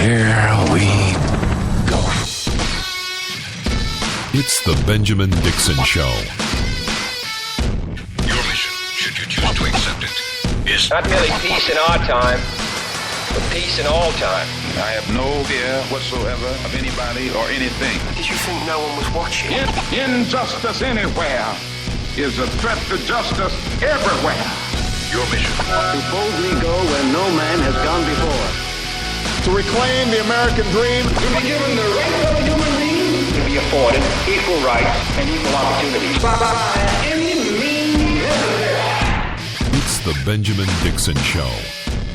Here we go. It's the Benjamin Dixon Show. Your mission, should you choose to accept it, is not merely peace in our time, but peace in all time. I have no fear whatsoever of anybody or anything. Did you think no one was watching? Injustice anywhere is a threat to justice everywhere. Your mission. To boldly go where no man has gone before. To reclaim the American dream. To be given the rights of a human being. To be afforded equal rights and equal opportunities. By any means necessary. It's the Benjamin Dixon Show.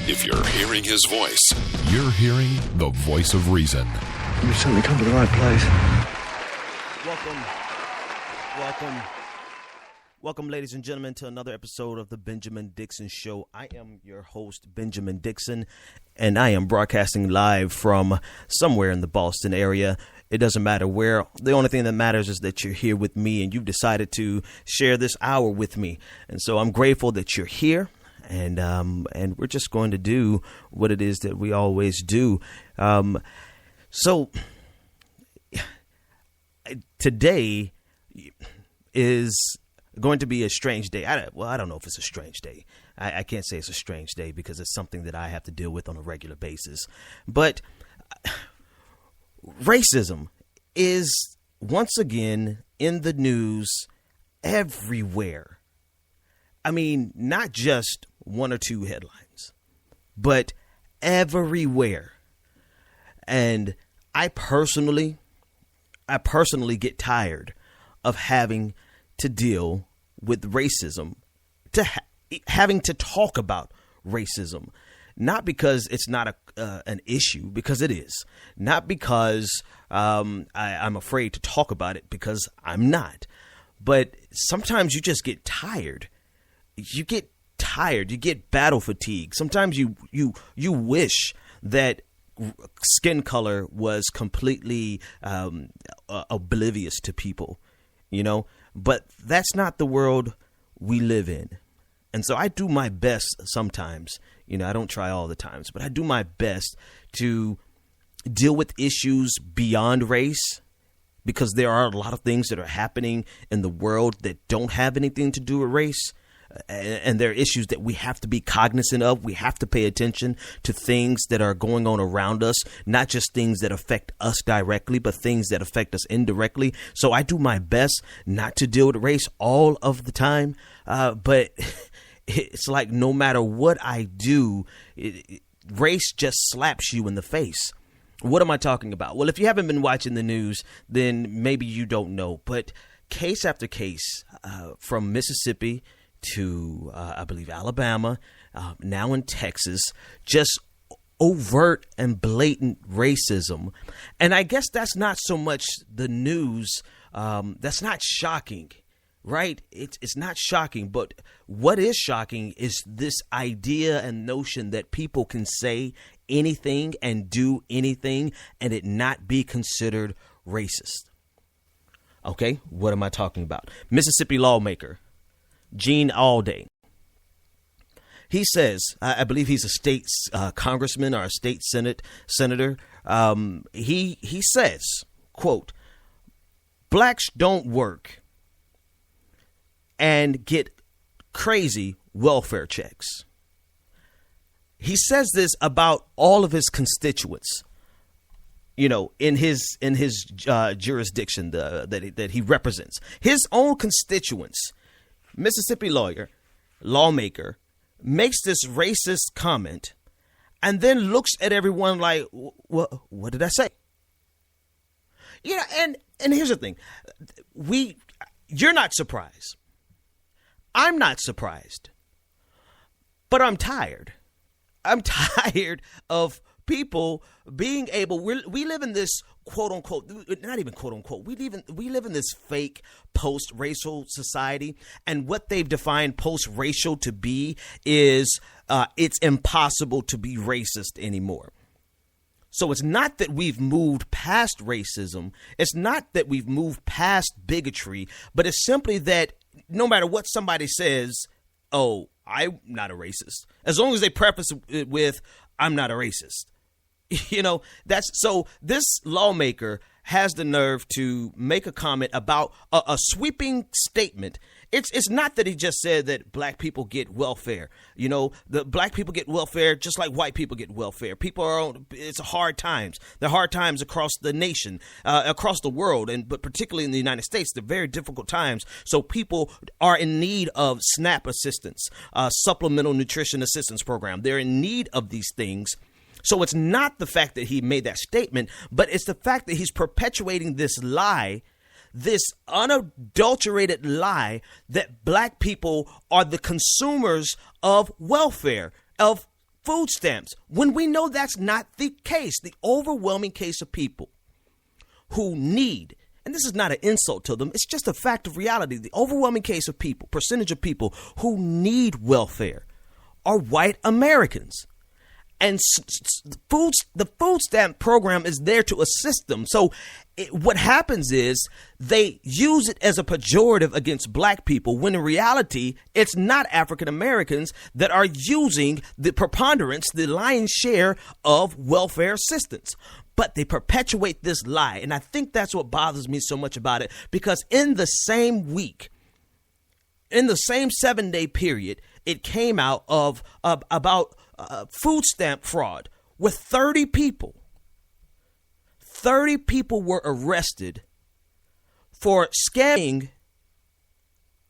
If you're hearing his voice, You're hearing the voice of reason. You've certainly come to the right place. Welcome, ladies and gentlemen, to another episode of the Benjamin Dixon Show. I am your host, Benjamin Dixon, and I am broadcasting live from somewhere in the Boston area. It doesn't matter where. The only thing that matters is that you're here with me and you've decided to share this hour with me. And so I'm grateful that you're here. And we're just going to do what it is that we always do. So today is going to be a strange day. I don't know if it's a strange day. I can't say it's a strange day because it's something that I have to deal with on a regular basis. But racism is once again in the news everywhere. I mean, not just one or two headlines, but everywhere. And I personally get tired of having to deal with racism, having to talk about racism, not because it's not an issue, because it is, not because I'm afraid to talk about it, because I'm not. But sometimes you just get tired. You get tired. You get battle fatigue. Sometimes you wish that skin color was completely oblivious to people, you know, but that's not the world we live in. And so I do my best sometimes, you know, I don't try all the times, but I do my best to deal with issues beyond race, because there are a lot of things that are happening in the world that don't have anything to do with race. And there are issues that we have to be cognizant of. We have to pay attention to things that are going on around us, not just things that affect us directly, but things that affect us indirectly. So I do my best not to deal with race all of the time. But it's like no matter what I do, race just slaps you in the face. What am I talking about? Well, if you haven't been watching the news, then maybe you don't know. But case after case, from Mississippi to, I believe, Alabama, now in Texas, just overt and blatant racism. And I guess that's not so much the news. That's not shocking, right? It's not shocking. But what is shocking is this idea and notion that people can say anything and do anything and it not be considered racist. Okay, what am I talking about? Mississippi lawmaker Gene Alday. He says, I believe he's a state congressman or a state senator. He says, quote, blacks don't work and get crazy welfare checks. He says this about all of his constituents, you know, in his jurisdiction that he represents. His own constituents. Mississippi lawmaker, makes this racist comment and then looks at everyone like, what did I say? You know, and here's the thing. You're not surprised. I'm not surprised. But I'm tired. I'm tired of people being able, we live in this quote unquote, not even quote unquote, we live in this fake post-racial society. And what they've defined post-racial to be is it's impossible to be racist anymore. So it's not that we've moved past racism. It's not that we've moved past bigotry, but it's simply that no matter what somebody says, oh, I'm not a racist. As long as they preface it with, I'm not a racist. You know, that's so this lawmaker has the nerve to make a comment about a sweeping statement. It's not that he just said that black people get welfare. You know, the black people get welfare just like white people get welfare. People are it's hard times. They're hard times across the nation, across the world, but particularly in the United States, they're very difficult times. So people are in need of SNAP assistance, supplemental nutrition assistance program. They're in need of these things. So it's not the fact that he made that statement, but it's the fact that he's perpetuating this lie, this unadulterated lie that black people are the consumers of welfare, of food stamps, when we know that's not the case. The overwhelming case of people who need, and this is not an insult to them, it's just a fact of reality. The overwhelming case of people, percentage of people who need welfare are white Americans. And the food stamp program is there to assist them. So what happens is they use it as a pejorative against black people, when in reality, it's not African Americans that are using the preponderance, the lion's share of welfare assistance. But they perpetuate this lie. And I think that's what bothers me so much about it, because in the same week, in the same 7-day period, it came out of about food stamp fraud with 30 people. 30 people were arrested for scamming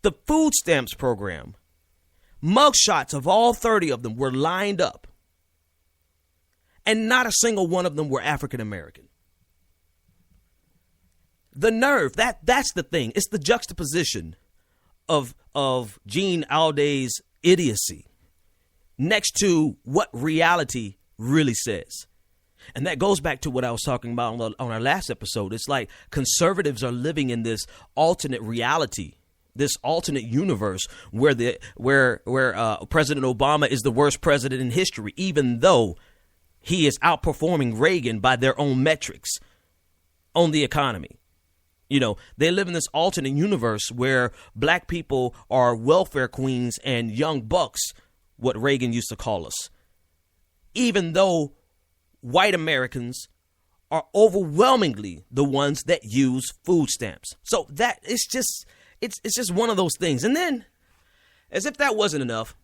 the food stamps program. Mugshots of all 30 of them were lined up, and not a single one of them were African American. The nerve, that's the thing. It's the juxtaposition of Gene Alday's idiocy next to what reality really says. And that goes back to what I was talking about on our last episode. It's like conservatives are living in this alternate reality, this alternate universe where President Obama is the worst president in history, even though he is outperforming Reagan by their own metrics on the economy. You know, they live in this alternate universe where black people are welfare queens and young bucks, what Reagan used to call us, even though white Americans are overwhelmingly the ones that use food stamps. So that it's just one of those things. And then, as if that wasn't enough,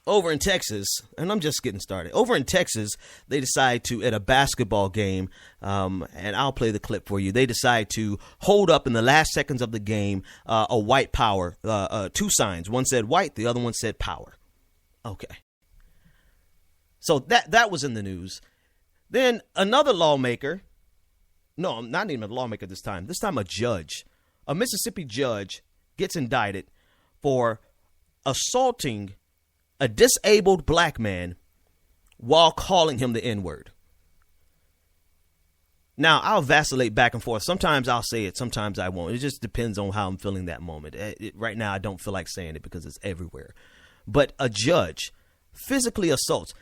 over in Texas, and I'm just getting started, over in Texas, they decide to, at a basketball game, and I'll play the clip for you, they decide to hold up in the last seconds of the game a white power, two signs. One said white, the other one said power. Okay. So that was in the news. Then another lawmaker, no, not even a lawmaker this time a judge, a Mississippi judge gets indicted for assaulting a disabled black man while calling him the N-word. Now, I'll vacillate back and forth. Sometimes I'll say it, sometimes I won't. It just depends on how I'm feeling that moment. Right now, I don't feel like saying it because it's everywhere. But a judge physically assaults.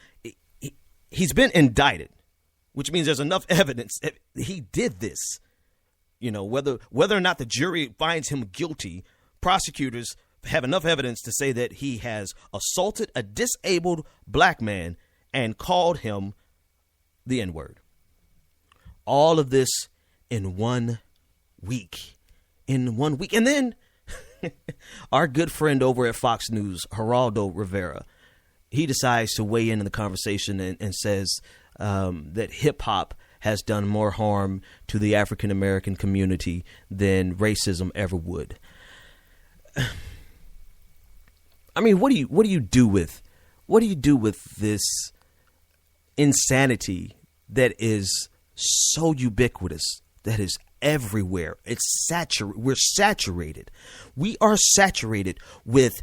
He's been indicted, which means there's enough evidence that he did this. You know, whether or not the jury finds him guilty, prosecutors have enough evidence to say that he has assaulted a disabled black man and called him the N-word. All of this in 1 week. In 1 week. And then our good friend over at Fox News, Geraldo Rivera, he decides to weigh in the conversation and says that hip hop has done more harm to the African American community than racism ever would. I mean, what do you do with this insanity that is so ubiquitous, that is everywhere? We're saturated. We are saturated with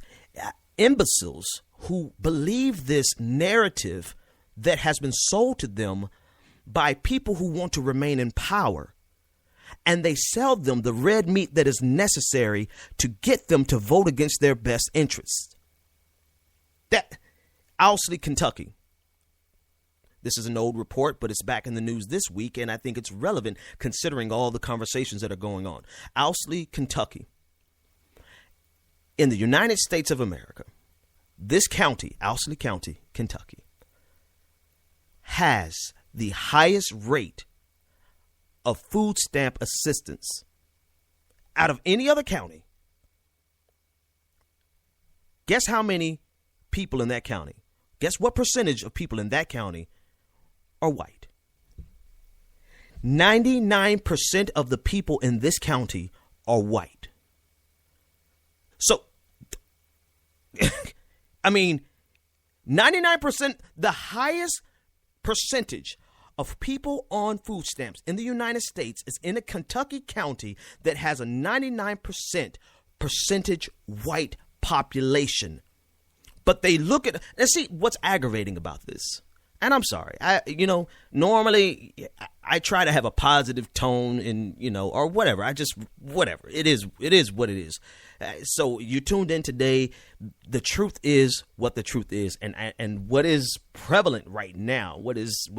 imbeciles who believe this narrative that has been sold to them by people who want to remain in power. And they sell them the red meat that is necessary to get them to vote against their best interests. That Owsley, Kentucky. This is an old report, but it's back in the news this week, and I think it's relevant considering all the conversations that are going on. Owsley, Kentucky. In the United States of America, this county, Owsley County, Kentucky, has the highest rate of food stamp assistance out of any other county. Guess how many people in that county? Guess what percentage of people in that county are white? 99% of the people in this county are white. So, I mean, 99%, the highest percentage of people on food stamps in the United States is in a Kentucky county that has a 99% percentage white population. But they look at, and see what's aggravating about this. And I'm sorry, normally I try to have a positive tone and, or whatever. Whatever. It is what it is. So you tuned in today. The truth is what the truth is. And what is prevalent right now, what is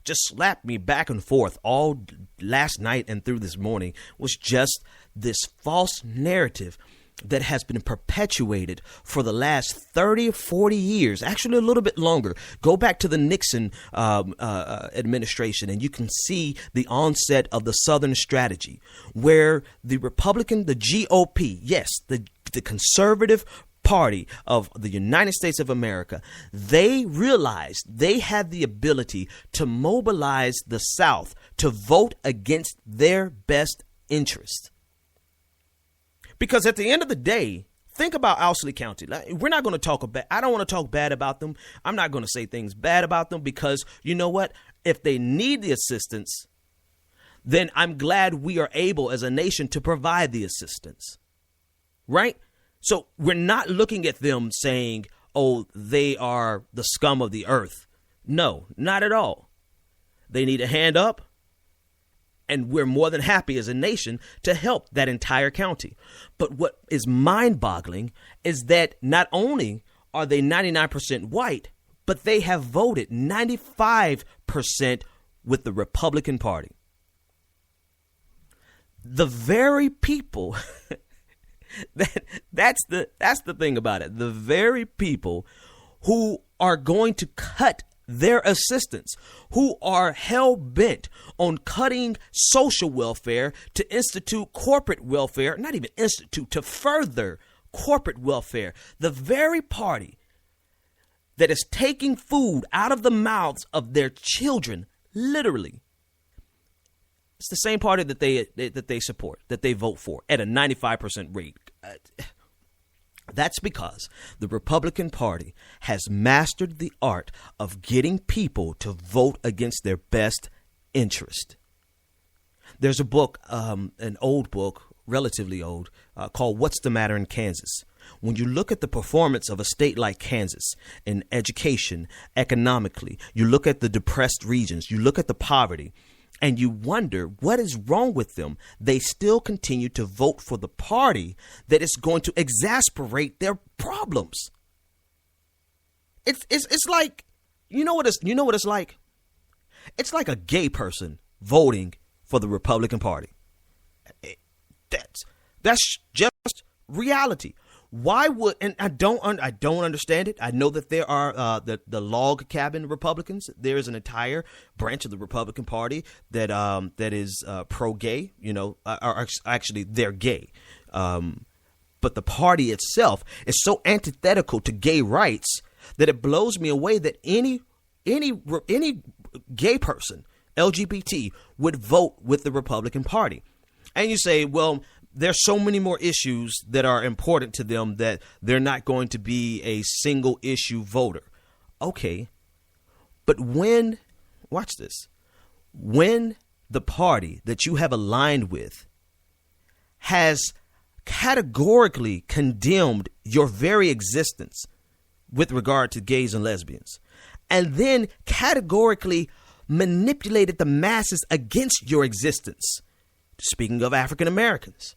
just slapped me back and forth all last night and through this morning was just this false narrative that has been perpetuated for the last 30 or 40 years, actually a little bit longer. Go back to the Nixon administration and you can see the onset of the Southern strategy where the Republican, the GOP, yes, the conservative party of the United States of America, they realized they had the ability to mobilize the South to vote against their best interest. Because at the end of the day, think about Owsley County. We're not going to talk about, I don't want to talk bad about them. I'm not going to say things bad about them because you know what? If they need the assistance, then I'm glad we are able as a nation to provide the assistance. Right? So we're not looking at them saying, oh, they are the scum of the earth. No, not at all. They need a hand up. And we're more than happy as a nation to help that entire county. But what is mind-boggling is that not only are they 99% white, but they have voted 95% with the Republican Party. The very people, that's the thing about it. The very people who are going to cut their assistance, who are hell-bent on cutting social welfare to institute corporate welfare, not even institute, to further corporate welfare. The very party that is taking food out of the mouths of their children, literally, it's the same party that they support, that they vote for at a 95% rate. That's because the Republican Party has mastered the art of getting people to vote against their best interest. There's a book, an old book, relatively old, called What's the Matter in Kansas? When you look at the performance of a state like Kansas in education, economically, you look at the depressed regions, you look at the poverty, and you wonder what is wrong with them. They still continue to vote for the party that is going to exacerbate their problems. It's like, you know what it's like? It's like a gay person voting for the Republican Party. That's just reality. Why would, and I don't understand it. I know that there are the log cabin Republicans. There is an entire branch of the Republican Party that is pro-gay. Actually they're gay. But the party itself is so antithetical to gay rights that it blows me away that any gay person, LGBT, would vote with the Republican Party. And you say, well, there's so many more issues that are important to them that they're not going to be a single issue voter. Okay. But watch this, when the party that you have aligned with has categorically condemned your very existence with regard to gays and lesbians, and then categorically manipulated the masses against your existence, speaking of African Americans,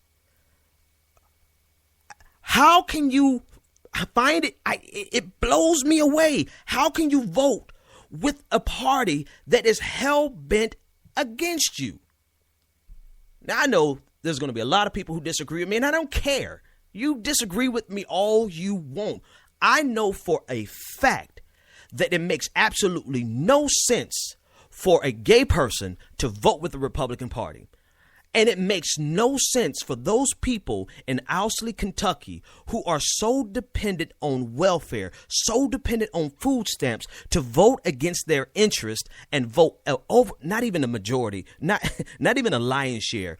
how can you find it? It blows me away. How can you vote with a party that is hell-bent against you? Now, I know there's going to be a lot of people who disagree with me, and I don't care. You disagree with me all you want. I know for a fact that it makes absolutely no sense for a gay person to vote with the Republican Party. And it makes no sense for those people in Owsley, Kentucky, who are so dependent on welfare, so dependent on food stamps, to vote against their interest and vote over, not even a majority, not even a lion's share,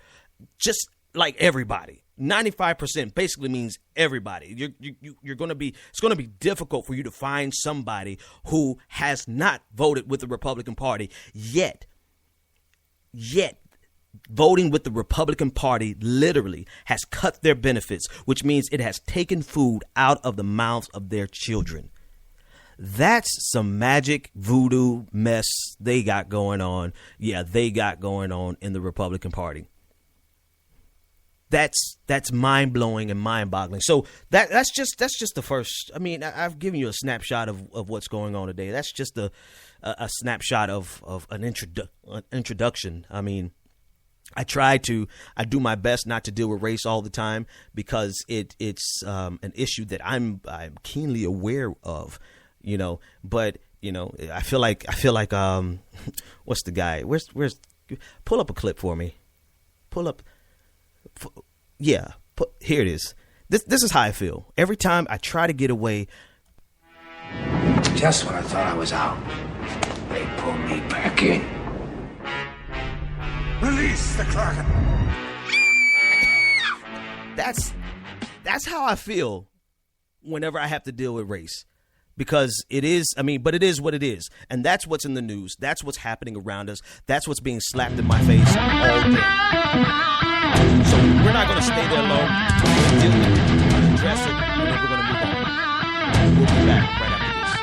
just like everybody. 95% basically means everybody. You're going to be, it's going to be difficult for you to find somebody who has not voted with the Republican Party yet voting with the Republican Party literally has cut their benefits, which means it has taken food out of the mouths of their children. That's some magic voodoo mess they got going on. Yeah, they got going on in the Republican Party. That's mind-blowing and mind-boggling. So that's just the first. I mean, I've given you a snapshot of what's going on today. That's just a snapshot of an introduction. I mean, I do my best not to deal with race all the time because it's an issue that I'm keenly aware of, you know. But you know, I feel like what's the guy? Where's pull up a clip for me? Pull up. Yeah, here it is. This is how I feel every time I try to get away. Just when I thought I was out, they pulled me back in. Release the Kraken. That's how I feel whenever I have to deal with race. Because it is, but it is what it is. And that's what's in the news. That's what's happening around us. That's what's being slapped in my face all day. So we're not going to stay there long. We'll deal with it, address it, and then we're going to move on. We'll be back right after this.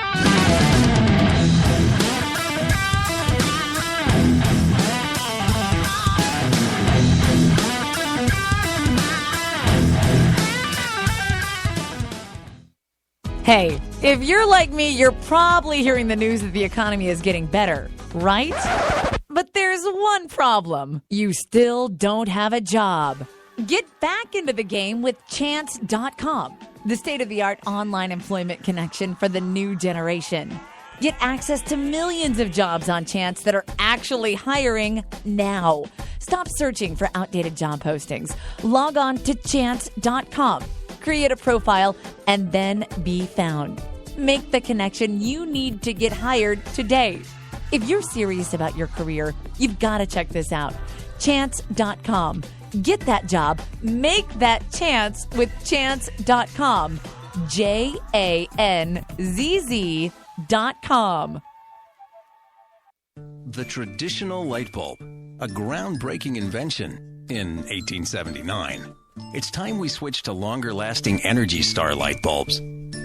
Hey, if you're like me, you're probably hearing the news that the economy is getting better, right? But there's one problem. You still don't have a job. Get back into the game with Chance.com, the state-of-the-art online employment connection for the new generation. Get access to millions of jobs on Chance that are actually hiring now. Stop searching for outdated job postings. Log on to Chance.com. Create a profile, and then be found. Make the connection you need to get hired today. If you're serious about your career, you've got to check this out. Chance.com. Get that job. Make that chance with Chance.com. JANZZ.com. The traditional light bulb, a groundbreaking invention in 1879. It's time we switch to longer-lasting Energy Star light bulbs.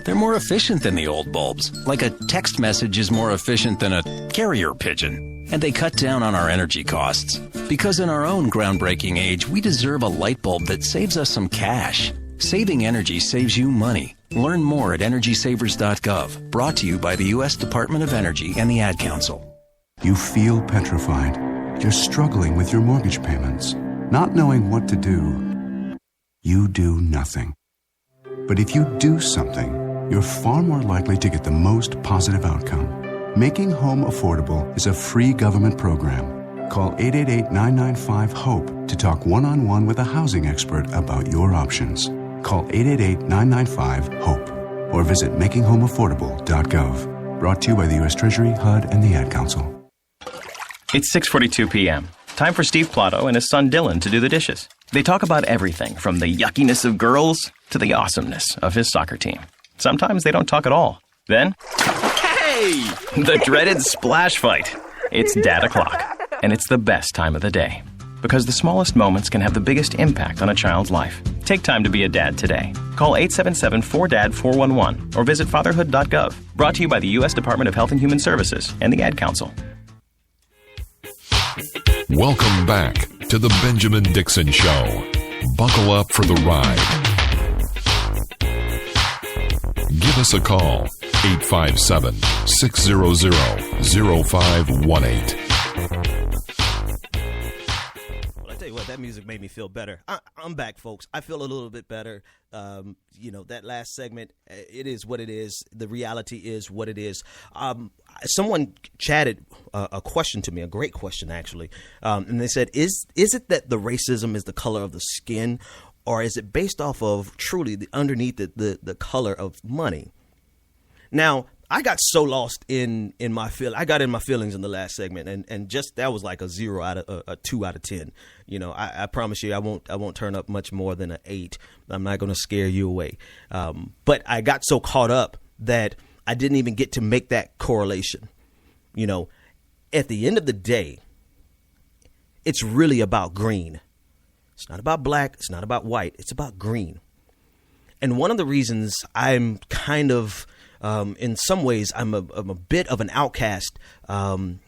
They're more efficient than the old bulbs, like a text message is more efficient than a carrier pigeon. And they cut down on our energy costs. Because in our own groundbreaking age, we deserve a light bulb that saves us some cash. Saving energy saves you money. Learn more at EnergySavers.gov. Brought to you by the U.S. Department of Energy and the Ad Council. You feel petrified. You're struggling with your mortgage payments, not knowing what to do. You do nothing. But if you do something, you're far more likely to get the most positive outcome. Making Home Affordable is a free government program. Call 888-995-HOPE to talk one-on-one with a housing expert about your options. Call 888-995-HOPE or visit makinghomeaffordable.gov. Brought to you by the U.S. Treasury, HUD, and the Ad Council. It's 6:42 p.m. Time for Steve Plato and his son Dylan to do the dishes. They talk about everything from the yuckiness of girls to the awesomeness of his soccer team. Sometimes they don't talk at all. Then, hey! The dreaded splash fight. It's Dad O'Clock, and it's the best time of the day. Because the smallest moments can have the biggest impact on a child's life. Take time to be a dad today. Call 877-4DAD-411 or visit fatherhood.gov. Brought to you by the U.S. Department of Health and Human Services and the Ad Council. Welcome back to the Benjamin Dixon Show. Buckle up for the ride. Give us a call, 857-600-0518. Well, I tell you what, That music made me feel better. I'm back, folks. I feel a little bit better. That last segment, it is what it is. The reality is what it is. Someone chatted a question to me, a great question, actually. And they said, is it that the racism is the color of the skin, or is it based off of truly underneath the color of money? Now, I got so lost in my I got in my feelings in the last segment, and just that was like a 2 out of 10. I promise you, I won't turn up much more than an 8. I'm not going to scare you away. But I got so caught up that I didn't even get to make that correlation. At the end of the day, it's really about green. It's not about black. It's not about white. It's about green. And one of the reasons I'm kind of in some ways, I'm a bit of an outcast from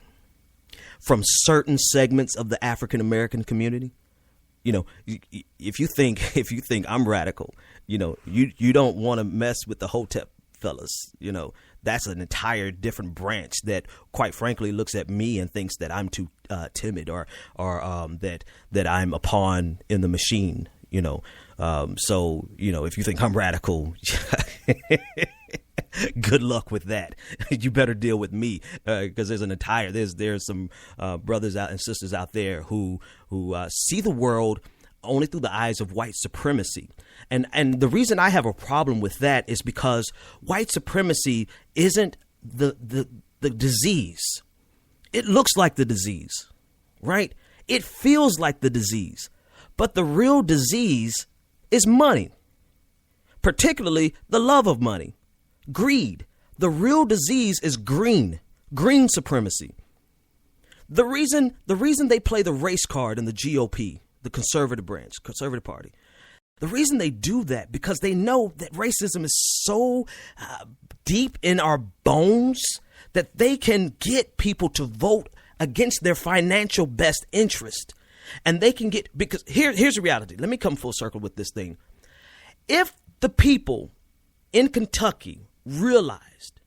certain segments of the African American community. If you think I'm radical, you don't want to mess with the Hotep fellas. That's an entire different branch that, quite frankly, looks at me and thinks that I'm too timid or that I'm a pawn in the machine. So if you think I'm radical. Good luck with that. You better deal with me because there's some brothers out and sisters out there who see the world only through the eyes of white supremacy. And the reason I have a problem with that is because white supremacy isn't the disease. It looks like the disease, right? It feels like the disease. But the real disease is money, particularly the love of money. Greed. The real disease is green supremacy. The reason they play the race card in the GOP, the conservative party, the reason they do that because they know that racism is so deep in our bones that they can get people to vote against their financial best interest. And they can get, because here's the reality. Let me come full circle with this thing. If the people in Kentucky realized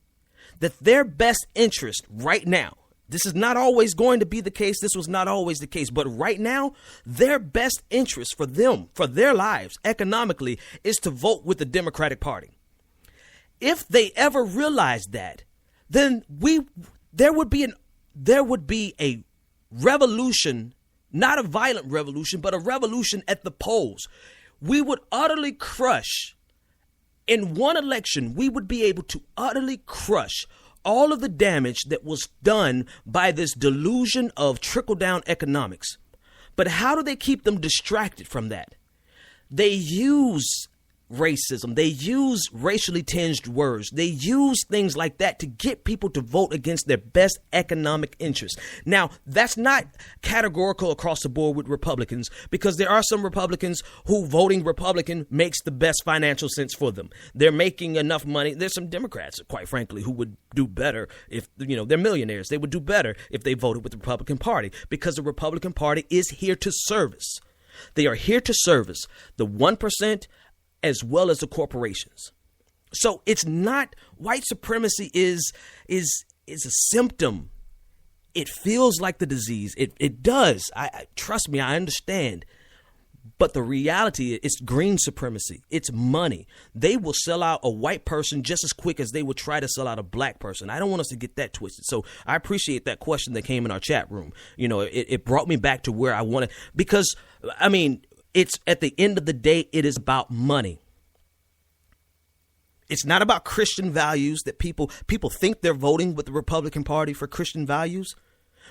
that their best interest right now, this is not always going to be the case. This was not always the case. But right now, their best interest for them, for their lives economically, is to vote with the Democratic Party. If they ever realized that, then there would be a revolution, not a violent revolution, but a revolution at the polls. We would utterly crush. In one election, we would be able to utterly crush all of the damage that was done by this delusion of trickle-down economics. But how do they keep them distracted from that? They use racism. They use racially tinged words. They use things like that to get people to vote against their best economic interests. Now, that's not categorical across the board with Republicans, because there are some Republicans who voting Republican makes the best financial sense for them. They're making enough money. There's some Democrats, quite frankly, who would do better if, they're millionaires. They would do better if they voted with the Republican Party, because the Republican Party is here to service. They are here to service the 1%, as well as the corporations. So it's not, white supremacy is a symptom. It feels like the disease. It does. I trust me, I understand. But the reality is green supremacy. It's money. They will sell out a white person just as quick as they would try to sell out a black person. I don't want us to get that twisted. So I appreciate that question that came in our chat room. It brought me back to where I wanted, because, it's at the end of the day, it is about money. It's not about Christian values that people think they're voting with the Republican Party for Christian values.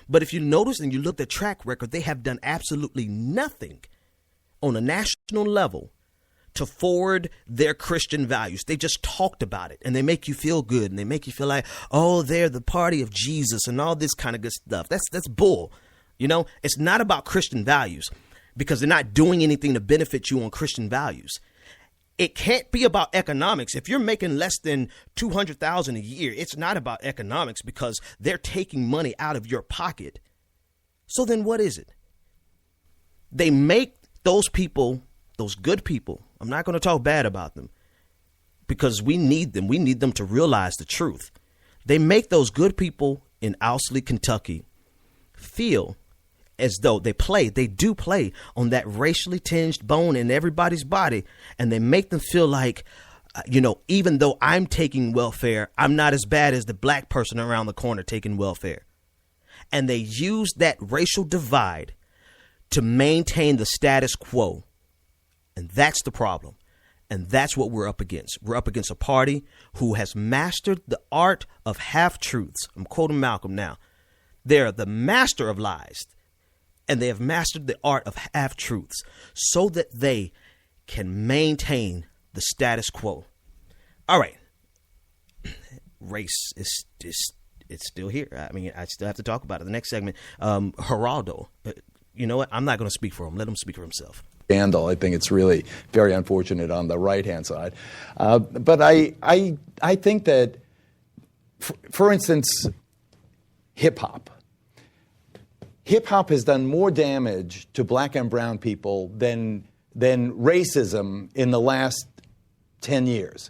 But if you notice and you look at track record, they have done absolutely nothing on a national level to forward their Christian values. They just talked about it, and they make you feel good, and they make you feel like, oh, they're the party of Jesus and all this kind of good stuff. That's bull. It's not about Christian values, because they're not doing anything to benefit you on Christian values. It can't be about economics. If you're making less than $200,000 a year, it's not about economics, because they're taking money out of your pocket. So then what is it? They make those people, those good people, I'm not going to talk bad about them, because we need them. We need them to realize the truth. They make those good people in Owsley, Kentucky, feel as though they do play on that racially tinged bone in everybody's body, and they make them feel like, even though I'm taking welfare, I'm not as bad as the black person around the corner taking welfare. And they use that racial divide to maintain the status quo. And that's the problem. And that's what we're up against. We're up against a party who has mastered the art of half-truths. I'm quoting Malcolm now. They're the master of lies, and they have mastered the art of half-truths so that they can maintain the status quo. All right. Race is it's still here. I mean, I still have to talk about it. The next segment, Geraldo. You know what? I'm not going to speak for him. Let him speak for himself. Scandal. I think it's really very unfortunate on the right-hand side. But I think that, for instance, hip-hop. Hip-hop has done more damage to black and brown people than racism in the last 10 years.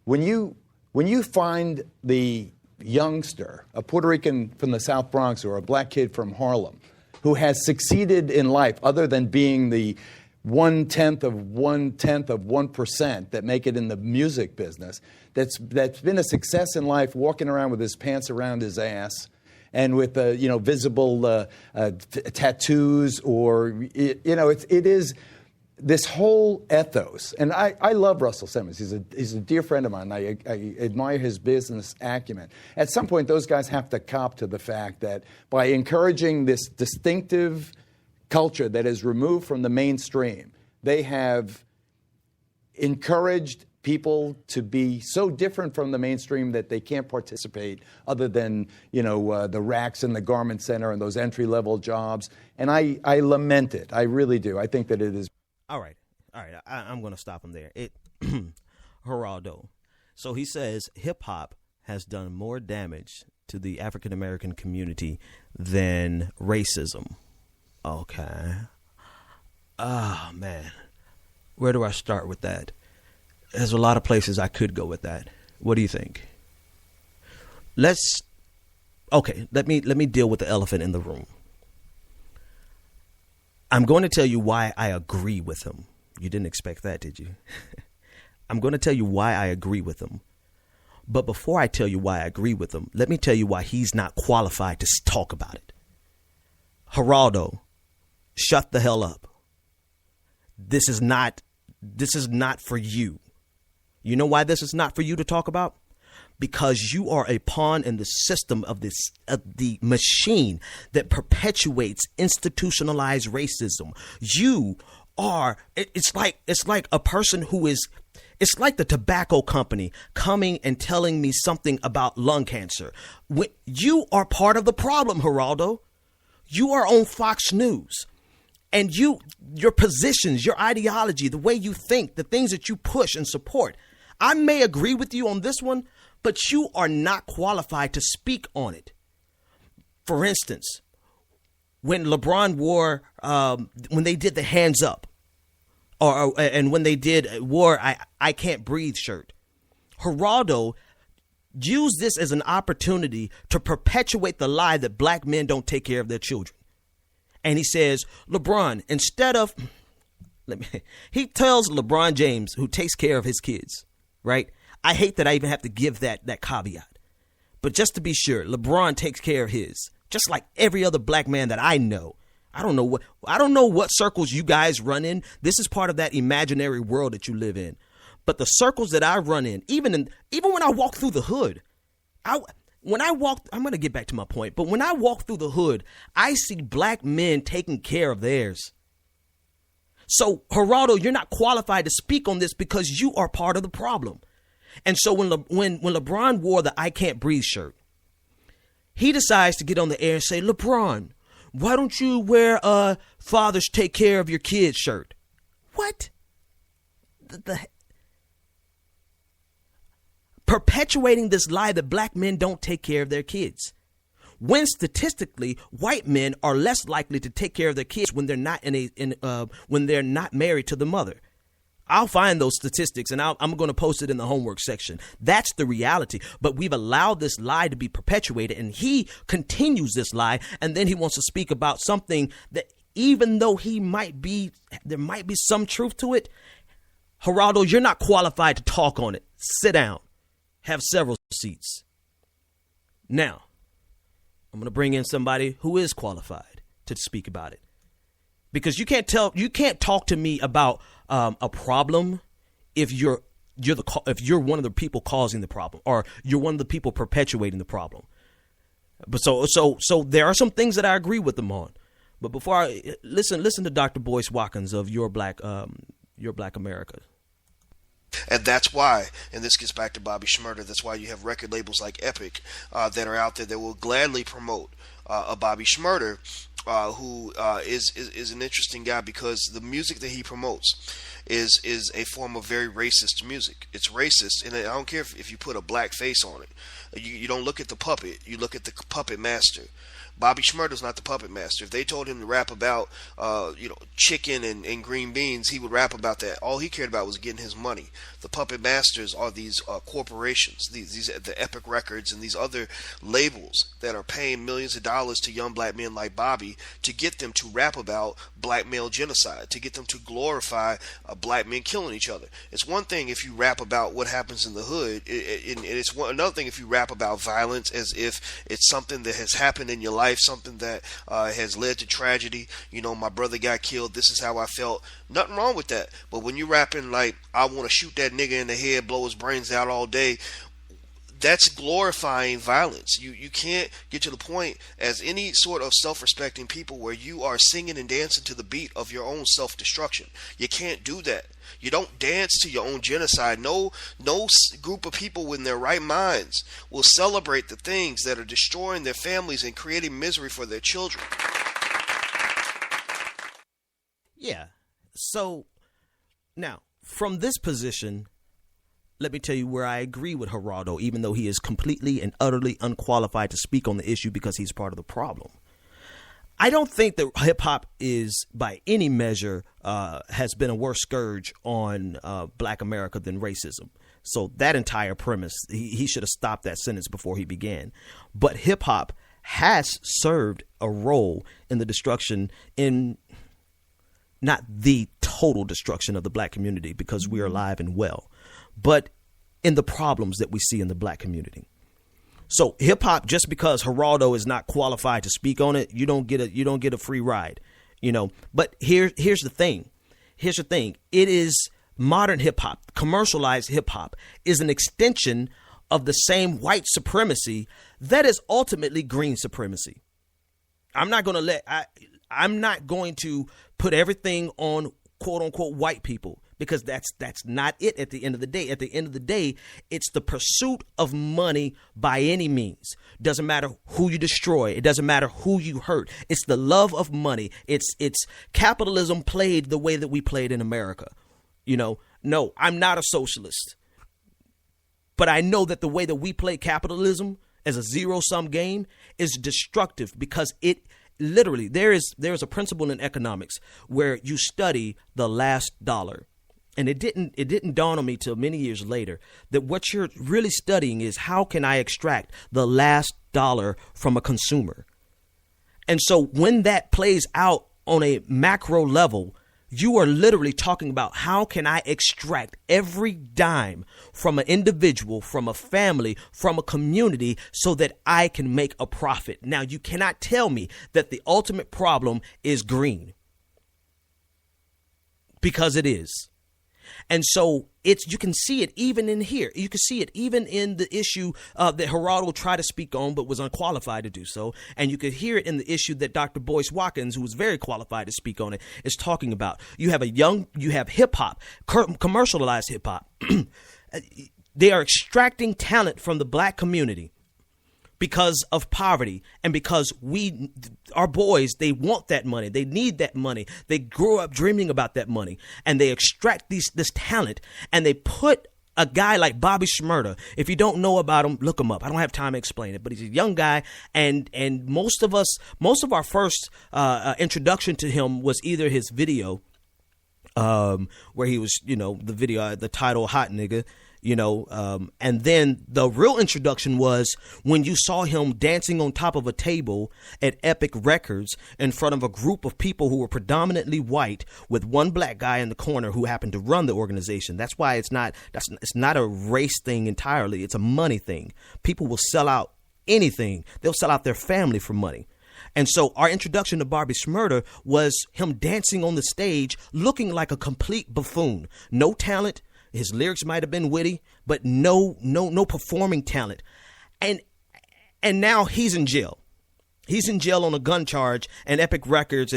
When you find the youngster, a Puerto Rican from the South Bronx or a black kid from Harlem, who has succeeded in life other than being the 1/10 of 1% that make it in the music business, that's been a success in life, walking around with his pants around his ass and with visible tattoos, or it is this whole ethos. And I love Russell Simmons. He's a dear friend of mine. I admire his business acumen. At some point, those guys have to cop to the fact that by encouraging this distinctive culture that is removed from the mainstream, they have encouraged people to be so different from the mainstream that they can't participate other than, the racks in the garment center and those entry-level jobs. And I lament it. I really do. I think that it is. All right. I'm going to stop him there. Geraldo. So he says hip-hop has done more damage to the African-American community than racism. Okay. Oh, man. Where do I start with that? There's a lot of places I could go with that. What do you think? Let me deal with the elephant in the room. I'm going to tell you why I agree with him. You didn't expect that, did you? I'm going to tell you why I agree with him. But before I tell you why I agree with him, let me tell you why he's not qualified to talk about it. Geraldo, shut the hell up. This is not for you. You know why this is not for you to talk about? Because you are a pawn in the system of the machine that perpetuates institutionalized racism. You are, it's like a person who is, it's like the tobacco company coming and telling me something about lung cancer. You are part of the problem, Geraldo. You are on Fox News. And your positions, your ideology, the way you think, the things that you push and support, I may agree with you on this one, but you are not qualified to speak on it. For instance, when LeBron wore, when they did the hands up, and when they wore I Can't Breathe shirt, Geraldo used this as an opportunity to perpetuate the lie that black men don't take care of their children. And he says, LeBron, instead of, he tells LeBron James, who takes care of his kids, right? I hate that I even have to give that caveat. But just to be sure, LeBron takes care of his, just like every other black man that I know. I don't know what circles you guys run in. This is part of that imaginary world that you live in. But the circles that I run in, even when I walk through the hood, I'm going to get back to my point, but when I walk through the hood, I see black men taking care of theirs. So, Geraldo, you're not qualified to speak on this because you are part of the problem. And so when LeBron wore the I Can't Breathe shirt, he decides to get on the air and say, LeBron, why don't you wear a fathers take care of your kids shirt? What? Perpetuating this lie that black men don't take care of their kids, when statistically white men are less likely to take care of their kids when they're not when they're not married to the mother. I'll find those statistics and I'm going to post it in the homework section. That's the reality. But we've allowed this lie to be perpetuated, and he continues this lie. And then he wants to speak about something that, even though there might be some truth to it. Geraldo, you're not qualified to talk on it. Sit down. Have several seats. Now, I'm going to bring in somebody who is qualified to speak about it. Because you can't talk to me about a problem if you're one of the people causing the problem, or you're one of the people perpetuating the problem. But so there are some things that I agree with them on. But before I listen to Dr. Boyce Watkins of Your Black America. And that's why, and this gets back to Bobby Shmurda, that's why you have record labels like Epic that are out there that will gladly promote a Bobby Shmurda, who is an interesting guy, because the music that he promotes is a form of very racist music. It's racist, and I don't care if you put a black face on it. You don't look at the puppet, you look at the puppet master. Bobby Shmurda's not the puppet master. If they told him to rap about chicken and green beans, he would rap about that. All he cared about was getting his money. The puppet masters are these corporations, the Epic Records and these other labels that are paying millions of dollars to young black men like Bobby to get them to rap about black male genocide, to get them to glorify black men killing each other. It's one thing if you rap about what happens in the hood, and it's another thing if you rap about violence as if it's something that has happened in your life, something that has led to tragedy. My brother got killed, this is how I felt. Nothing wrong with that. But when you're rapping like, I want to shoot that nigga in the head, blow his brains out all day, that's glorifying violence. You can't get to the point as any sort of self-respecting people where you are singing and dancing to the beat of your own self-destruction. You can't do that. You don't dance to your own genocide. No group of people in their right minds will celebrate the things that are destroying their families and creating misery for their children. Yeah. So now, from this position, let me tell you where I agree with Geraldo, even though he is completely and utterly unqualified to speak on the issue because he's part of the problem. I don't think that hip hop is, by any measure, has been a worse scourge on Black America than racism. So that entire premise, he should have stopped that sentence before he began. But hip hop has served a role in the destruction, in not the total destruction of the black community, because we are alive and well, but in the problems that we see in the black community. So hip hop, just because Geraldo is not qualified to speak on it, you don't get a free ride, But here's the thing. It is modern hip hop, commercialized hip hop, is an extension of the same white supremacy that is ultimately green supremacy. I'm not going to put everything on quote unquote white people, because that's not it at the end of the day. At the end of the day, it's the pursuit of money by any means. Doesn't matter who you destroy. It doesn't matter who you hurt. It's the love of money. It's capitalism played the way that we played in America. No, I'm not a socialist, but I know that the way that we play capitalism as a zero-sum game is destructive, because it literally, there's a principle in economics where you study the last dollar. And it didn't dawn on me till many years later that what you're really studying is, how can I extract the last dollar from a consumer? And so when that plays out on a macro level, you are literally talking about, how can I extract every dime from an individual, from a family, from a community, so that I can make a profit. Now, you cannot tell me that the ultimate problem is green, because it is. And so you can see it even in here. You can see it even in the issue that Geraldo tried to speak on but was unqualified to do so. And you could hear it in the issue that Dr. Boyce Watkins, who was very qualified to speak on it, is talking about. You have hip hop, commercialized hip hop. They are extracting talent from the black community because of poverty, and because our boys, they want that money. They need that money. They grow up dreaming about that money, and they extract this talent, and they put a guy like Bobby Shmurda. If you don't know about him, look him up. I don't have time to explain it, but he's a young guy, and most of our first introduction to him was either his video where he was, the video, the title Hot Nigga, and then the real introduction was when you saw him dancing on top of a table at Epic Records in front of a group of people who were predominantly white with one black guy in the corner who happened to run the organization. That's why it's not a race thing entirely. It's a money thing. People will sell out anything. They'll sell out their family for money. And so our introduction to Bobby Shmurda was him dancing on the stage looking like a complete buffoon. No talent. His lyrics might have been witty, but no performing talent. And now he's in jail. He's in jail on a gun charge, and Epic Records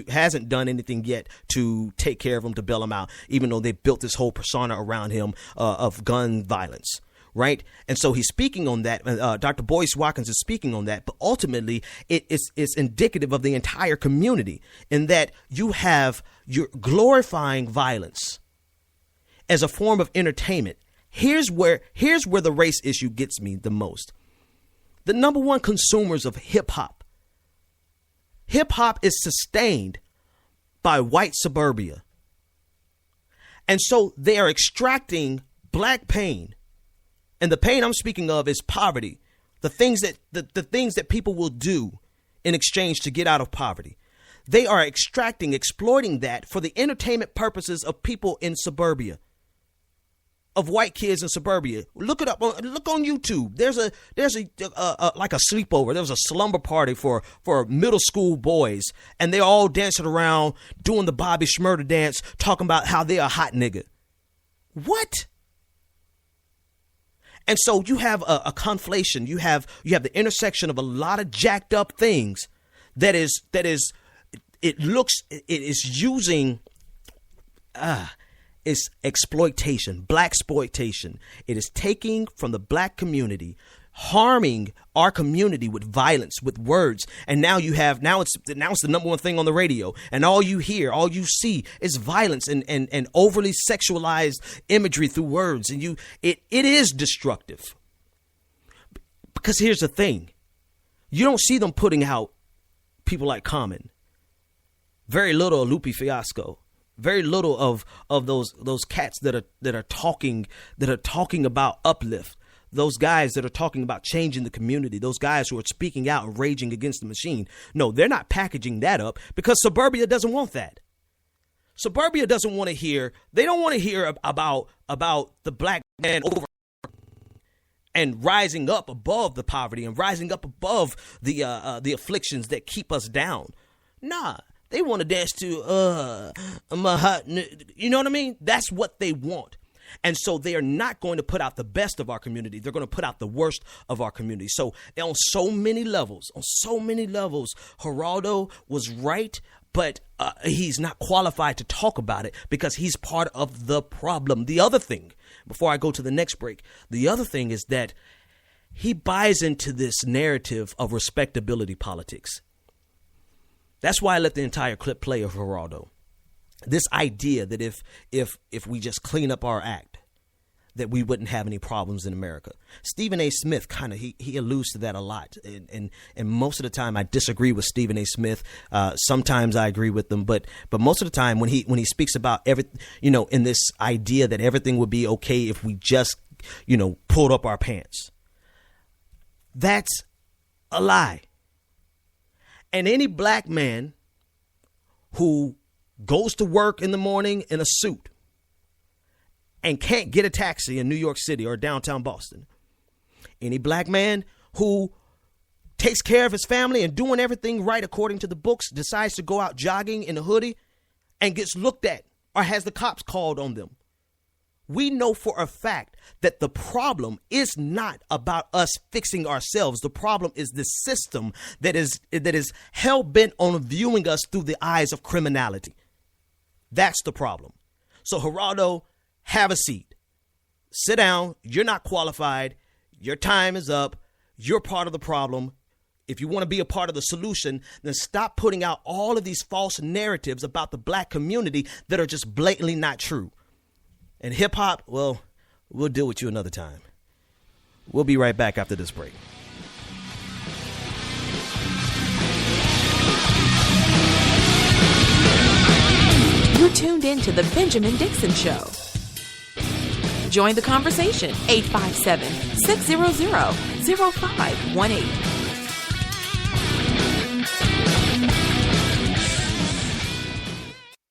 hasn't done anything yet to take care of him, to bail him out, even though they built this whole persona around him of gun violence. Right. And so he's speaking on that. Dr. Boyce Watkins is speaking on that. But ultimately, it's indicative of the entire community in that you're glorifying violence as a form of entertainment. Here's where the race issue gets me the most. The number one consumers of hip hop. Hip hop is sustained by white suburbia. And so they are extracting black pain. And the pain I'm speaking of is poverty. The things that people will do in exchange to get out of poverty. They are exploiting that for the entertainment purposes of people in suburbia. Of white kids in suburbia. Look it up. Look on YouTube. There's a like a sleepover. There was a slumber party for middle school boys, and they're all dancing around doing the Bobby Shmurda dance, talking about how they're a hot nigga. What? And so you have a conflation. You have the intersection of a lot of jacked up things that is using it's exploitation, black exploitation. It is taking from the black community, harming our community with violence, with words. And now it's the number one thing on the radio. And all you hear, all you see is violence and overly sexualized imagery through words. And it is destructive. Because here's the thing. You don't see them putting out people like Common. Very little of Lupe Fiasco. Very little of those cats that are talking about uplift. Those guys that are talking about changing the community. Those guys who are speaking out and raging against the machine. No, they're not packaging that up because suburbia doesn't want that. Suburbia doesn't want to hear. They don't want to hear about the black man over and rising up above the poverty and rising up above the afflictions that keep us down. Nah. They want to dance to, my hot, you know what I mean? That's what they want. And so they are not going to put out the best of our community. They're going to put out the worst of our community. So on so many levels, Geraldo was right, but he's not qualified to talk about it because he's part of the problem. The other thing, before I go to the next break, the other thing is that he buys into this narrative of respectability politics. That's why I let the entire clip play of Geraldo. This idea that if we just clean up our act, that we wouldn't have any problems in America. Stephen A. Smith he alludes to that a lot, and most of the time I disagree with Stephen A. Smith. Sometimes I agree with them, but most of the time when he speaks about in this idea that everything would be okay if we just pulled up our pants, that's a lie. And any black man who goes to work in the morning in a suit and can't get a taxi in New York City or downtown Boston, any black man who takes care of his family and doing everything right according to the books, decides to go out jogging in a hoodie and gets looked at or has the cops called on them. We know for a fact that the problem is not about us fixing ourselves. The problem is the system that is hell bent on viewing us through the eyes of criminality. That's the problem. So Geraldo, have a seat. Sit down. You're not qualified. Your time is up. You're part of the problem. If you want to be a part of the solution, then stop putting out all of these false narratives about the black community that are just blatantly not true. And hip hop, well, we'll deal with you another time. We'll be right back after this break. You're tuned in to The Benjamin Dixon Show. Join the conversation, 857-600-0518.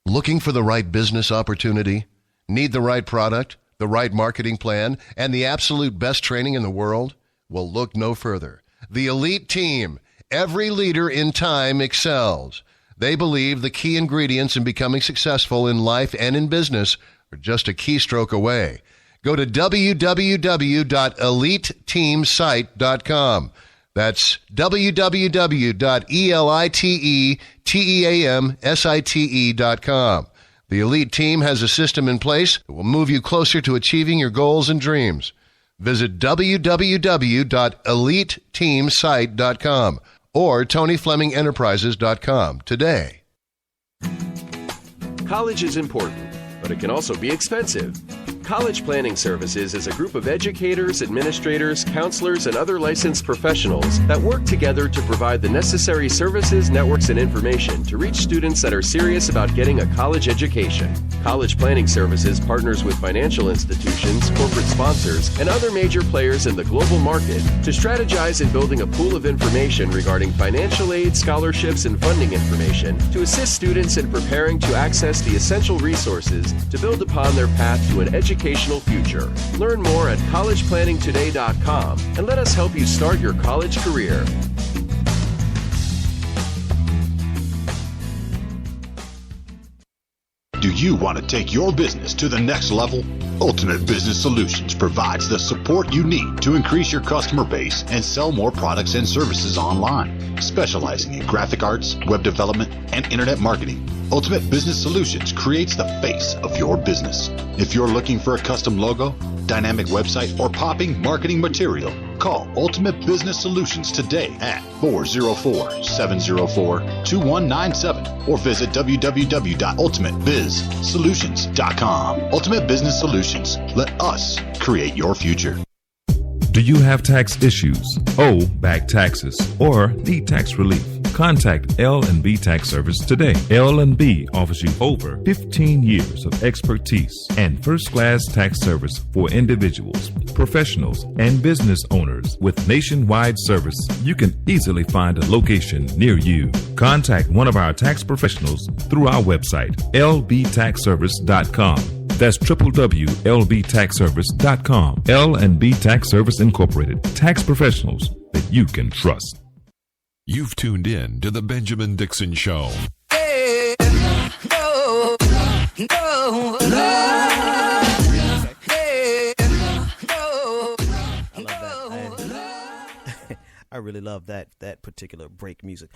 Looking for the right business opportunity? Need the right product, the right marketing plan, and the absolute best training in the world? Well, look no further. The Elite Team. Every leader in time excels. They believe the key ingredients in becoming successful in life and in business are just a keystroke away. Go to www.eliteteamsite.com. That's www.eliteteamsite.com. The Elite Team has a system in place that will move you closer to achieving your goals and dreams. Visit www.eliteteamsite.com or TonyFlemingEnterprises.com today. College is important, but it can also be expensive. College Planning Services is a group of educators, administrators, counselors, and other licensed professionals that work together to provide the necessary services, networks, and information to reach students that are serious about getting a college education. College Planning Services partners with financial institutions, corporate sponsors, and other major players in the global market to strategize in building a pool of information regarding financial aid, scholarships, and funding information to assist students in preparing to access the essential resources to build upon their path to an educational future. Learn more at collegeplanningtoday.com and let us help you start your college career. Do you want to take your business to the next level? Ultimate Business Solutions provides the support you need to increase your customer base and sell more products and services online. Specializing in graphic arts, web development, and internet marketing, Ultimate Business Solutions creates the face of your business. If you're looking for a custom logo, dynamic website, or popping marketing material, call Ultimate Business Solutions today at 404-704-2197 or visit www.ultimatebizsolutions.com. Ultimate Business Solutions. Let us create your future. Do you have tax issues, owe back taxes, or need tax relief? Contact L&B Tax Service today. L&B offers you over 15 years of expertise and first-class tax service for individuals, professionals, and business owners. With nationwide service, you can easily find a location near you. Contact one of our tax professionals through our website, lbtaxservice.com. That's www.lbtaxservice.com. L&B Tax Service Incorporated. Tax professionals that you can trust. You've tuned in to The Benjamin Dixon Show. Hey, no, no, I really love that particular break music.